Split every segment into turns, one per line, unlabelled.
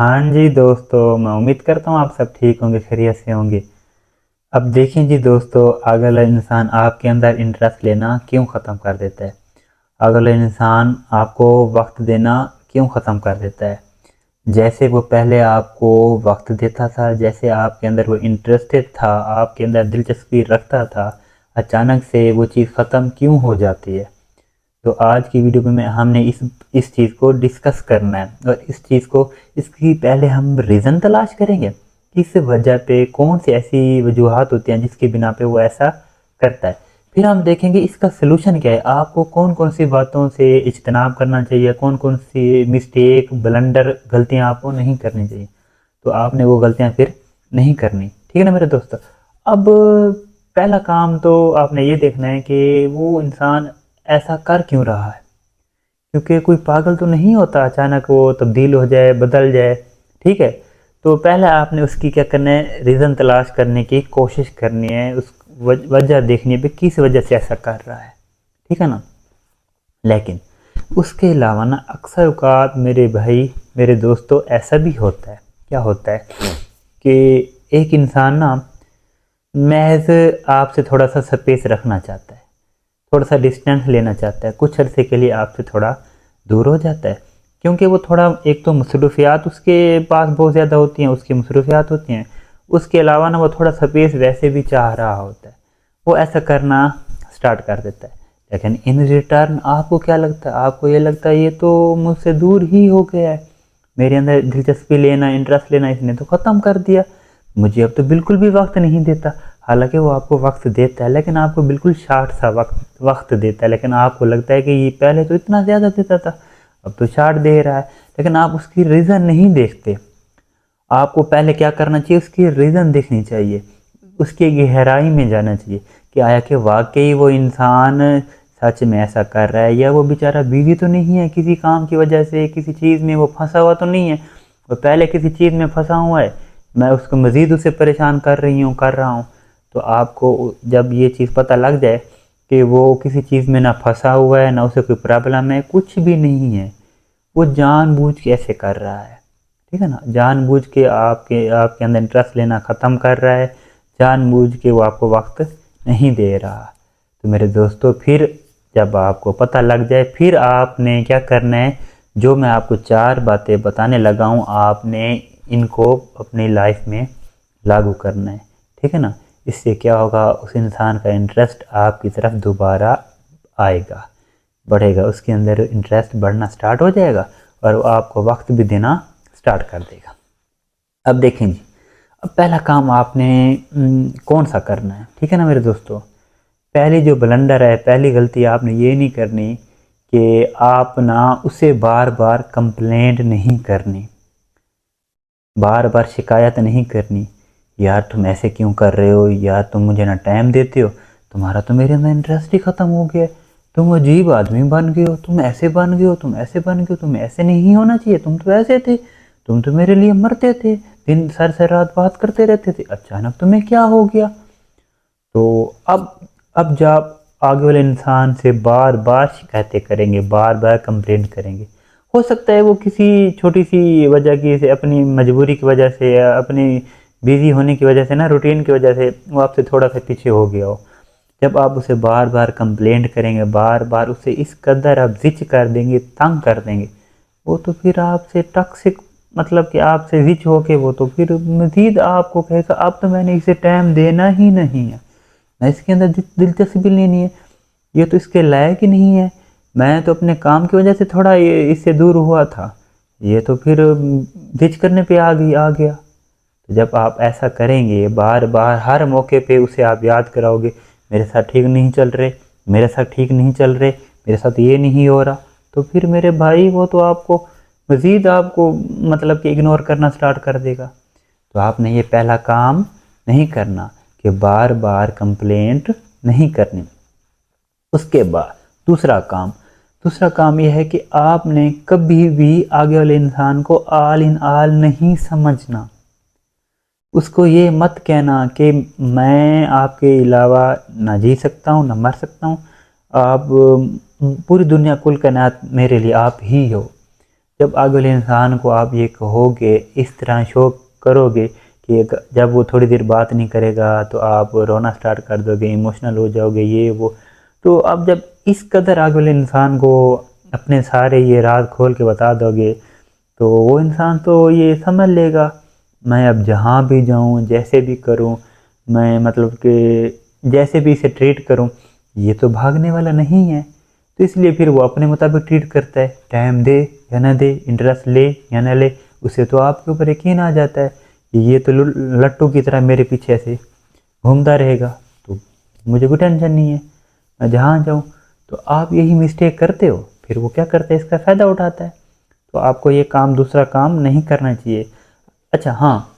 हाँ जी दोस्तों, मैं उम्मीद करता हूँ आप सब ठीक होंगे, खैरियत से होंगे। अब देखें जी दोस्तों, अगला इंसान आपके अंदर इंटरेस्ट लेना क्यों ख़त्म कर देता है। अगला इंसान आपको वक्त देना क्यों ख़त्म कर देता है। जैसे वो पहले आपको वक्त देता था, जैसे आपके अंदर वो इंटरेस्टेड था, आपके अंदर दिलचस्पी रखता था, अचानक से वो चीज़ ख़त्म क्यों हो जाती है। तो आज की वीडियो में हमने इस चीज़ को डिस्कस करना है, और इस चीज़ को, इसकी पहले हम रीज़न तलाश करेंगे। किस वजह पे, कौन सी ऐसी वजूहात होती हैं जिसकी बिना पे वो ऐसा करता है। फिर हम देखेंगे इसका सलूशन क्या है, आपको कौन कौन सी बातों से इज्तनाब करना चाहिए, कौन कौन सी मिस्टेक, ब्लंडर, गलतियाँ आपको नहीं करनी चाहिए। तो आपने वो गलतियाँ फिर नहीं करनी, ठीक है ना मेरे दोस्तों। अब पहला काम तो आपने ये देखना है कि वो इंसान ऐसा कर क्यों रहा है। क्योंकि कोई पागल तो नहीं होता अचानक वो तब्दील हो जाए, बदल जाए। ठीक है, तो पहले आपने उसकी क्या करना है, रीज़न तलाश करने की कोशिश करनी है, उस वजह देखनी है कि किस वजह से ऐसा कर रहा है। ठीक है ना। लेकिन उसके अलावा ना अक्सर औकात मेरे भाई, मेरे दोस्तों, ऐसा भी होता है। क्या होता है कि एक इंसान ना महज आपसे थोड़ा सा स्पेस रखना चाहता है, थोड़ा सा डिस्टेंस लेना चाहता है, कुछ अरसे के लिए आपसे थोड़ा दूर हो जाता है। क्योंकि वो थोड़ा, एक तो मसरूफियात उसके पास बहुत ज़्यादा होती हैं, उसकी मसरूफियात होती हैं। उसके अलावा ना वो थोड़ा स्पेस वैसे भी चाह रहा होता है, वो ऐसा करना स्टार्ट कर देता है। लेकिन इन रिटर्न आपको क्या लगता है, आपको ये लगता है ये तो मुझसे दूर ही हो गया है, मेरे अंदर दिलचस्पी लेना, इंटरेस्ट लेना इसने तो ख़त्म कर दिया, मुझे अब तो बिल्कुल भी वक्त नहीं देता। हालांकि वो आपको वक्त देता है, लेकिन आपको बिल्कुल शार्ट सा वक्त देता है। लेकिन आपको लगता है कि ये पहले तो इतना ज़्यादा देता था, अब तो शार्ट दे रहा है। लेकिन आप उसकी रीज़न नहीं देखते। आपको पहले क्या करना चाहिए, उसकी रीज़न देखनी चाहिए, उसकी गहराई में जाना चाहिए कि आया कि वाकई वो इंसान सच में ऐसा कर रहा है, या वो बेचारा बिजी तो नहीं है किसी काम की वजह से, किसी चीज़ में वो फंसा हुआ तो नहीं है। वो पहले किसी चीज़ में फंसा हुआ है, मैं उसको मज़ीद उसे परेशान कर रही हूँ, कर रहा हूँ। तो आपको जब ये चीज़ पता लग जाए कि वो किसी चीज़ में ना फंसा हुआ है, ना उसे कोई प्रॉब्लम है, कुछ भी नहीं है, वो जानबूझ के ऐसे कर रहा है। ठीक है ना, जानबूझ के आपके आपके अंदर इंटरेस्ट लेना ख़त्म कर रहा है, जानबूझ के वो आपको वक्त नहीं दे रहा। तो मेरे दोस्तों, फिर जब आपको पता लग जाए, फिर आपने क्या करना है, जो मैं आपको 4 बातें बताने लगा हूँ, आपने इनको अपनी लाइफ में लागू करना है। ठीक है ना। इससे क्या होगा, उस इंसान का इंटरेस्ट आपकी तरफ दोबारा आएगा, बढ़ेगा, उसके अंदर इंटरेस्ट बढ़ना स्टार्ट हो जाएगा, और वो आपको वक्त भी देना स्टार्ट कर देगा। अब देखें जी, अब पहला काम आपने कौन सा करना है। ठीक है ना मेरे दोस्तों, पहली जो ब्लंडर है, पहली गलती आपने ये नहीं करनी कि आप ना उसे बार बार कंप्लेंट नहीं करनी, बार बार शिकायत नहीं करनी। यार तुम ऐसे क्यों कर रहे हो, यार तुम मुझे ना टाइम देते हो, तुम्हारा तो मेरे अंदर इंटरेस्ट ही ख़त्म हो गया है, तुम अजीब आदमी बन गए हो, तुम ऐसे बन गए हो, तुम ऐसे बन गए हो, तुम ऐसे नहीं होना चाहिए, तुम तो ऐसे थे, तुम तो मेरे लिए मरते थे, दिन सर से रात बात करते रहते थे, अचानक तुम्हें क्या हो गया। तो अब जब आगे वाले इंसान से बार बार शिकायतें करेंगे, बार बार कंप्लेंट करेंगे, हो सकता है वो किसी छोटी सी वजह की से, अपनी मजबूरी की वजह से, या अपनी बिजी होने की वजह से ना, रूटीन की वजह से वो आपसे थोड़ा सा पीछे हो गया हो। जब आप उसे बार बार कंप्लेंट करेंगे, बार बार उसे इस कदर आप जिच कर देंगे, तंग कर देंगे, वो तो फिर आपसे टॉक्सिक, मतलब कि आपसे जिच होके वो तो फिर मज़ीद आपको कहेगा, अब तो मैंने इसे टाइम देना ही नहीं है, मैं इसके अंदर दिलचस्पी नहीं है, ये तो इसके लायक ही नहीं है, मैं तो अपने काम की वजह से थोड़ा इससे दूर हुआ था, ये तो फिर जिद करने पे आ गया। तो जब आप ऐसा करेंगे, बार बार हर मौके पे उसे आप याद कराओगे, मेरे साथ ठीक नहीं चल रहे, मेरे साथ ठीक नहीं चल रहे, मेरे साथ ये नहीं हो रहा, तो फिर मेरे भाई वो तो आपको मज़ीद, आपको मतलब कि इग्नोर करना स्टार्ट कर देगा। तो आपने ये पहला काम नहीं करना कि बार बार कंप्लेंट नहीं करनी। उसके बाद दूसरा काम यह है कि आपने कभी भी आगे वाले इंसान को ऑल इन ऑल नहीं समझना। उसको ये मत कहना कि मैं आपके अलावा ना जी सकता हूँ, ना मर सकता हूँ, आप पूरी दुनिया, कुल कायनात मेरे लिए आप ही हो। जब आगे वाले इंसान को आप ये कहोगे, इस तरह शो करोगे कि जब वो थोड़ी देर बात नहीं करेगा तो आप रोना स्टार्ट कर दोगे, इमोशनल हो जाओगे, ये वो। तो आप जब इस कदर आगे वाले इंसान को अपने सारे ये राज खोल के बता दोगे तो वो इंसान तो ये समझ लेगा, मैं अब जहाँ भी जाऊँ, जैसे भी करूँ, मैं मतलब कि जैसे भी इसे ट्रीट करूँ, ये तो भागने वाला नहीं है। तो इसलिए फिर वो अपने मुताबिक ट्रीट करता है, टाइम दे या ना दे, इंटरेस्ट ले या ना ले, उसे तो आपके ऊपर यकीन आ जाता है कि ये तो लट्टू की तरह मेरे पीछे से घूमता रहेगा, तो मुझे कोई टेंशन नहीं है, मैं जहाँ जाऊँ। तो आप यही मिस्टेक करते हो, फिर वो क्या करता है, इसका फ़ायदा उठाता है। तो आपको ये काम, दूसरा काम नहीं करना चाहिए। अच्छा हाँ,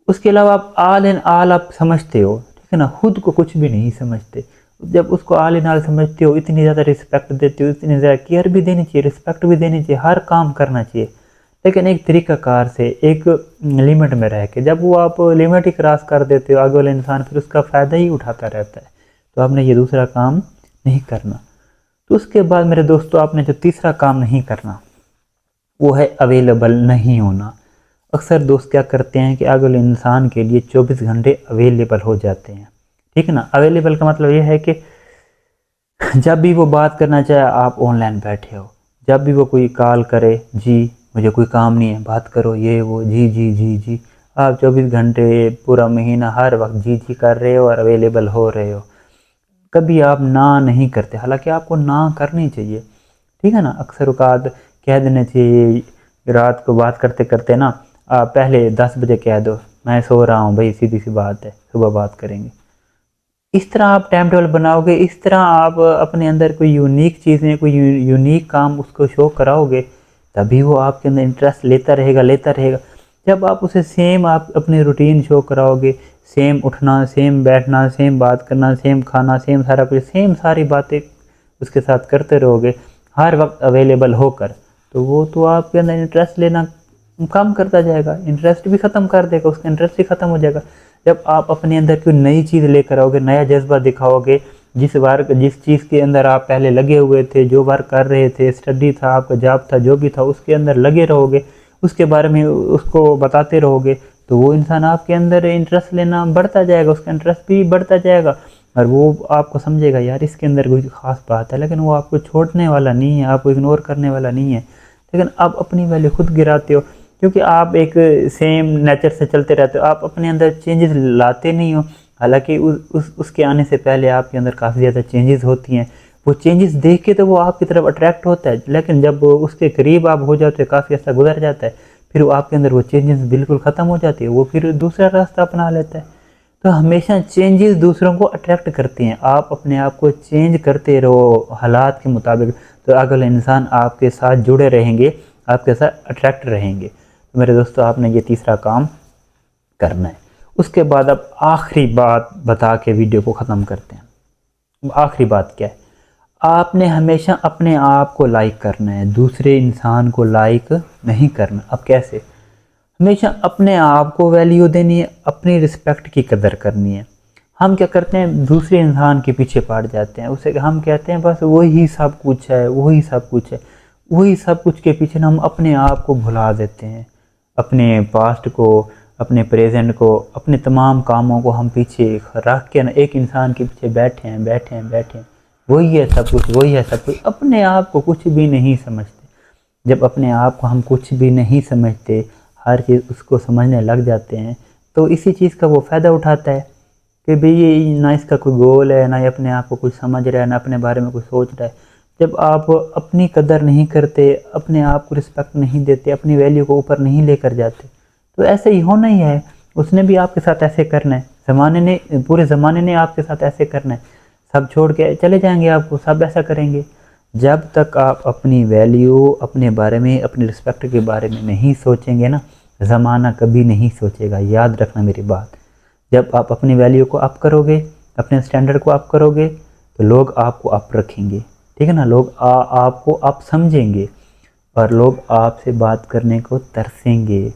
उसके अलावा आप आल इन आल आप समझते हो, ठीक है ना, खुद को कुछ भी नहीं समझते। जब उसको आल इन आल समझते हो, इतनी ज़्यादा रिस्पेक्ट देते हो, इतनी ज़्यादा केयर भी देनी चाहिए, रिस्पेक्ट भी देनी चाहिए, हर काम करना चाहिए, लेकिन एक तरीक़ाकार से, एक लिमिट में रह के। जब वो आप लिमिट ही क्रॉस कर देते हो, आगे वाला इंसान फिर उसका फ़ायदा ही उठाता रहता है। तो आपने ये दूसरा काम नहीं करना। तो उसके बाद मेरे दोस्तों, आपने जो तीसरा काम नहीं करना वो है अवेलेबल नहीं होना। अक्सर दोस्त क्या करते हैं कि आगे वाले इंसान के लिए 24 घंटे अवेलेबल हो जाते हैं, ठीक है ना। अवेलेबल का मतलब ये है कि जब भी वो बात करना चाहे आप ऑनलाइन बैठे हो, जब भी वो कोई कॉल करे, जी मुझे कोई काम नहीं है, बात करो, ये वो, जी जी जी जी, आप 24 घंटे पूरा महीना हर वक्त जी जी कर रहे हो और अवेलेबल हो रहे हो। कभी आप ना नहीं करते, हालांकि आपको ना करनी चाहिए, ठीक है ना। अक्सर औकात कह देना चाहिए, रात को बात करते करते ना, आप पहले 10 बजे कह दो मैं सो रहा हूँ भाई, सीधी सी बात है, सुबह बात करेंगे। इस तरह आप टाइम टेबल बनाओगे, इस तरह आप अपने अंदर कोई यूनिक चीज़ें, कोई यूनिक काम उसको शो कराओगे, तभी वो आपके अंदर इंटरेस्ट लेता रहेगा, लेता रहेगा। जब आप उसे सेम आप अपने रूटीन शो कराओगे, सेम उठना, सेम बैठना, सेम बात करना, सेम खाना, सेम सारा कुछ, सेम सारी बातें उसके साथ करते रहोगे हर वक्त अवेलेबल होकर, तो वो तो आपके अंदर इंटरेस्ट लेना कम करता जाएगा, इंटरेस्ट भी ख़त्म कर देगा, उसका इंटरेस्ट ही ख़त्म हो जाएगा। जब आप अपने अंदर कोई नई चीज़ लेकर आओगे, नया जज्बा दिखाओगे, जिस चीज़ के अंदर आप पहले लगे हुए थे, जो वर्क कर रहे थे, स्टडी था, आपका जॉब था, जो भी था, उसके अंदर लगे रहोगे, उसके बारे में उसको बताते रहोगे, तो वो इंसान आपके अंदर इंटरेस्ट लेना बढ़ता जाएगा, उसका इंटरेस्ट भी बढ़ता जाएगा, और वो आपको समझेगा यार इसके अंदर कोई ख़ास बात है, लेकिन वो आपको छोड़ने वाला नहीं है, आपको इग्नोर करने वाला नहीं है। लेकिन आप अपनी वैल्यू खुद गिराते हो, क्योंकि आप एक सेम नेचर से चलते रहते हो, आप अपने अंदर चेंजेस लाते नहीं हो। हालांकि उसके आने से पहले आपके अंदर काफ़ी ज़्यादा चेंजेस होती हैं, वो चेंजेस देख के तो वो आपकी तरफ अट्रैक्ट होता है, लेकिन जब उसके करीब आप हो जाते हो, काफ़ी ऐसा गुजर जाता है, फिर वो आपके अंदर वो चेंजेस बिल्कुल ख़त्म हो जाती है, वो फिर दूसरा रास्ता अपना लेता है। तो हमेशा चेंजेस दूसरों को अट्रैक्ट करती हैं, आप अपने आप को चेंज करते रहो हालात के मुताबिक, तो अगले इंसान आपके साथ जुड़े रहेंगे, आपके साथ अट्रैक्ट रहेंगे। तो मेरे दोस्तों, आपने ये तीसरा काम करना है। उसके बाद अब आखिरी बात बता के वीडियो को ख़त्म करते हैं। आखिरी बात क्या है, आपने हमेशा अपने आप को लाइक करना है, दूसरे इंसान को लाइक नहीं करना। अब कैसे, हमेशा अपने आप को वैल्यू देनी है, अपनी रिस्पेक्ट की कदर करनी है। हम क्या करते हैं, दूसरे इंसान के पीछे पड़ जाते हैं, उसे हम कहते हैं बस वही सब कुछ है, वही सब कुछ है, वही सब कुछ के पीछे ना हम अपने आप को भुला देते हैं, अपने पास्ट को, अपने प्रेजेंट को, अपने तमाम कामों को हम पीछे रख के ना एक इंसान के पीछे बैठे हैं, बैठे हैं, बैठे हैं, वही है सब कुछ, वही है सब कुछ, अपने आप को कुछ भी नहीं समझते। जब अपने आप को हम कुछ भी नहीं समझते, हर चीज़ उसको समझने लग जाते हैं, तो इसी चीज़ का वो फ़ायदा उठाता है कि भाई ये ना इसका कोई गोल है, ना ये अपने आप को कुछ समझ रहा है, ना अपने बारे में कुछ सोच रहा है। जब आप अपनी कदर नहीं करते, अपने आप को रिस्पेक्ट नहीं देते, अपनी वैल्यू को ऊपर नहीं लेकर जाते, तो ऐसे ही होना ही है। उसने भी आपके साथ ऐसे करना है, ज़माने ने, पूरे ज़माने ने आपके साथ ऐसे करना है, सब छोड़ के चले जाएंगे, आपको सब ऐसा करेंगे। जब तक आप अपनी वैल्यू, अपने बारे में, अपनी रिस्पेक्ट के बारे में नहीं सोचेंगे ना, ज़माना कभी नहीं सोचेगा। याद रखना मेरी बात, जब आप अपनी वैल्यू को अप करोगे, अपने स्टैंडर्ड को अप करोगे, तो लोग आपको अप रखेंगे, ठीक है ना। लोग आपको अप समझेंगे और लोग आपसे बात करने को तरसेंगे,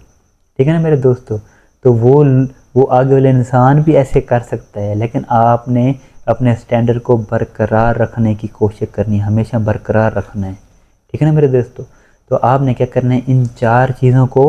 ठीक है ना मेरे दोस्तों। तो वो आगे वाले इंसान भी ऐसे कर सकता है, लेकिन आपने अपने स्टैंडर्ड को बरकरार रखने की कोशिश करनी है, हमेशा बरकरार रखना है, ठीक है ना मेरे दोस्तों। तो आपने क्या करना है, इन 4 चीज़ों को,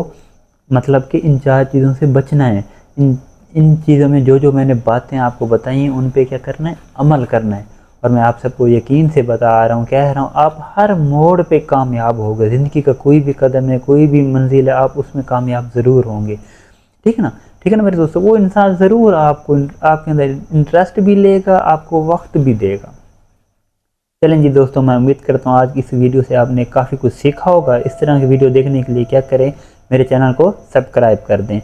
मतलब कि इन 4 चीज़ों से बचना है। इन इन चीज़ों में जो जो मैंने बातें आपको बताई हैं उन पे क्या करना है, अमल करना है। और मैं आप सबको यकीन से बता रहा हूँ, कह रहा हूँ, आप हर मोड़ पे कामयाब होगे। ज़िंदगी का कोई भी कदम है, कोई भी मंजिल है, आप उसमें कामयाब ज़रूर होंगे। ठीक है ना? ठीक है ना मेरे दोस्तों? वो इंसान ज़रूर आपको, आपके अंदर इंटरेस्ट भी लेगा, आपको वक्त भी देगा। चलें जी दोस्तों, मैं उम्मीद करता हूँ आज की इस वीडियो से आपने काफ़ी कुछ सीखा होगा। इस तरह की वीडियो देखने के लिए क्या करें, मेरे चैनल को सब्सक्राइब कर दें।